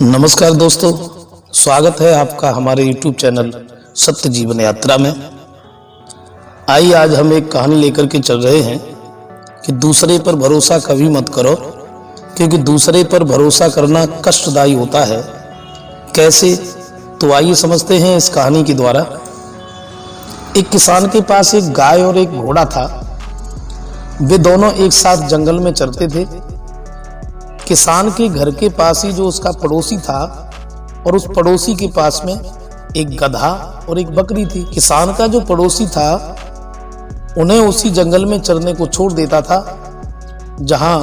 नमस्कार दोस्तों, स्वागत है आपका हमारे YouTube चैनल सत्य जीवन यात्रा में। आइए आज हम एक कहानी लेकर के चल रहे हैं कि दूसरे पर भरोसा कभी मत करो, क्योंकि दूसरे पर भरोसा करना कष्टदायी होता है। कैसे, तो आइए समझते हैं इस कहानी के द्वारा। एक किसान के पास एक गाय और एक घोड़ा था। वे दोनों एक साथ जंगल में चरते थे। किसान के घर के पास ही जो उसका पड़ोसी था, और उस पड़ोसी के पास में एक गधा और एक बकरी थी। किसान का जो पड़ोसी था उन्हें उसी जंगल में चरने को छोड़ देता था जहां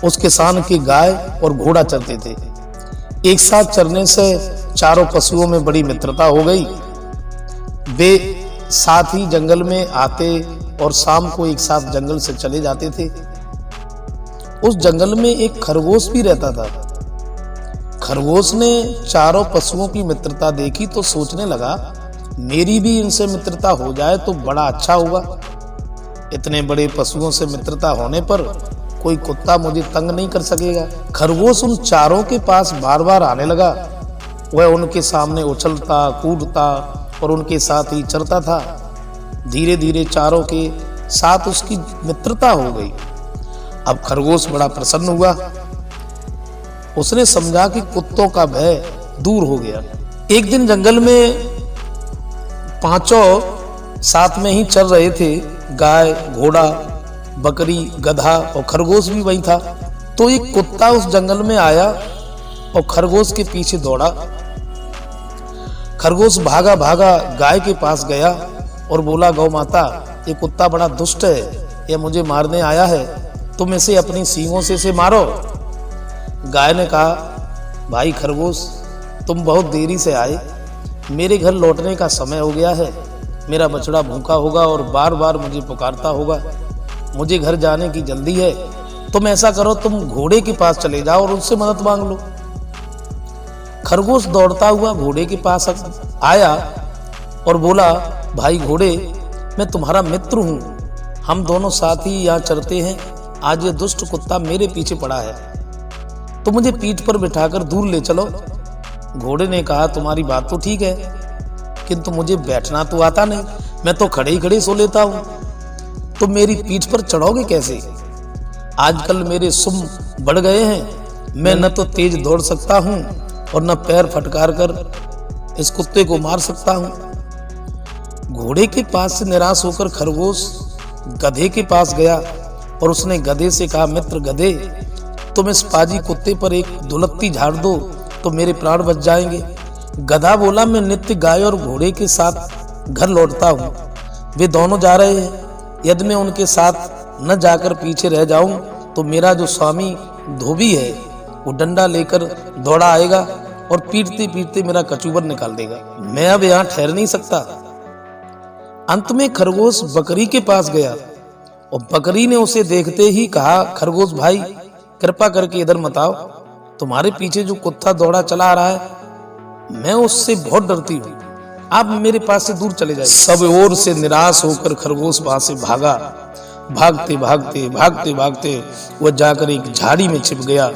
उस किसान के गाय और घोड़ा चरते थे। एक साथ चरने से चारों पशुओं में बड़ी मित्रता हो गई। वे साथ ही जंगल में आते और शाम को एक साथ जंगल से चले जाते थे। उस जंगल में एक खरगोश भी रहता था। खरगोश ने चारों पशुओं की मित्रता देखी तो सोचने लगा, मेरी भी इनसे मित्रता हो जाए तो बड़ा अच्छा होगा। इतने बड़े पशुओं से मित्रता होने पर कोई कुत्ता मुझे तंग नहीं कर सकेगा। खरगोश उन चारों के पास बार बार आने लगा। वह उनके सामने उछलता कूदता और उनके साथ ही चरता था। धीरे धीरे चारों के साथ उसकी मित्रता हो गई। अब खरगोश बड़ा प्रसन्न हुआ। उसने समझा कि कुत्तों का भय दूर हो गया। एक दिन जंगल में पांचों साथ में ही चल रहे थे। गाय, घोड़ा, बकरी, गधा और खरगोश भी वही था। तो एक कुत्ता उस जंगल में आया और खरगोश के पीछे दौड़ा। खरगोश भागा भागा गाय के पास गया और बोला, गौ माता, ये कुत्ता बड़ा दुष्ट है, यह मुझे मारने आया है, तुम इसे अपनी सींगों से इसे मारो। गाय ने कहा, भाई खरगोश, तुम बहुत देरी से आए, मेरे घर लौटने का समय हो गया है। मेरा बछड़ा भूखा होगा और बार बार मुझे पुकारता होगा। मुझे घर जाने की जल्दी है। तुम ऐसा करो, तुम घोड़े के पास चले जाओ और उससे मदद मांग लो। खरगोश दौड़ता हुआ घोड़े के पास आया और बोला, भाई घोड़े, मैं तुम्हारा मित्र हूं। हम दोनों साथ ही यहाँ चलते हैं। आज ये दुष्ट कुत्ता मेरे पीछे पड़ा है, तो मुझे पीठ पर बिठाकर दूर ले चलो। घोड़े ने कहा, तुम्हारी बात तो ठीक है, किंतु मुझे बैठना तो आता नहीं, मैं तो खड़े ही खड़े सो लेता हूँ। तुम मेरी पीठ पर चढ़ोगे कैसे? आजकल मेरे सुम बढ़ गए हैं। मैं न तो तेज दौड़ सकता हूँ और न पैर फटकार कर इस कुत्ते को मार सकता हूँ। घोड़े के पास से निराश होकर खरगोश गधे के पास गया और उसने गधे से कहा, मित्र गधे, तुम इस पाजी कुत्ते पर एक दुलत्ती झाड़ दो तो मेरे प्राण बच जाएंगे। गधा बोला, मैं नित्य गाय और घोड़े के साथ घर लौटता हूँ। वे दोनों जा रहे हैं। यदि मैं उनके साथ न जाकर पीछे रह जाऊं तो मेरा जो स्वामी धोबी है वो डंडा लेकर दौड़ा आएगा और पीटते पीटते मेरा कचूबर निकाल देगा। मैं अब यहाँ ठहर नहीं सकता। अंत में खरगोश बकरी के पास गया और बकरी ने उसे देखते ही कहा, खरगोश भाई, कृपा करके इधर मत आओ। तुम्हारे पीछे जो कुत्ता दौड़ा चला आ रहा है, मैं उससे बहुत डरती हूँ। आप मेरे पास से दूर चले जाइए। सब ओर से निराश होकर खरगोश वहां से भागा। भागते भागते भागते भागते वह जाकर एक झाड़ी में छिप गया।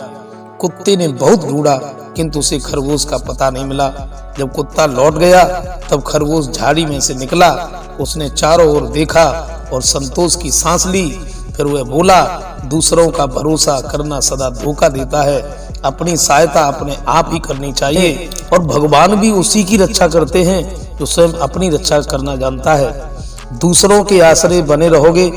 कुत्ते ने बहुत ढूंढा, किंतु उसे खरगोश का पता नहीं मिला। जब कुत्ता लौट गया तब खरगोश झाड़ी में से निकला। उसने चारों ओर देखा और संतोष की सांस ली। फिर वह बोला, दूसरों का भरोसा करना सदा धोखा देता है। अपनी सहायता अपने आप ही करनी चाहिए, और भगवान भी उसी की रक्षा करते हैं जो स्वयं अपनी रक्षा करना जानता है। दूसरों के आश्रय बने रहोगे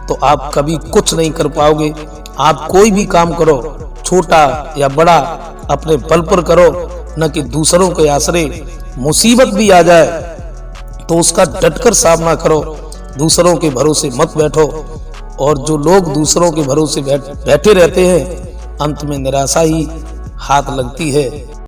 तो आप कभी कुछ नहीं कर पाओगे। आप कोई भी काम करो, छोटा या बड़ा, अपने बल पर करो, न कि दूसरों के आश्रय। मुसीबत भी आ जाए तो उसका डटकर सामना करो। दूसरों के भरोसे मत बैठो। और जो लोग दूसरों के भरोसे बैठे रहते हैं, अंत में निराशा ही हाथ लगती है।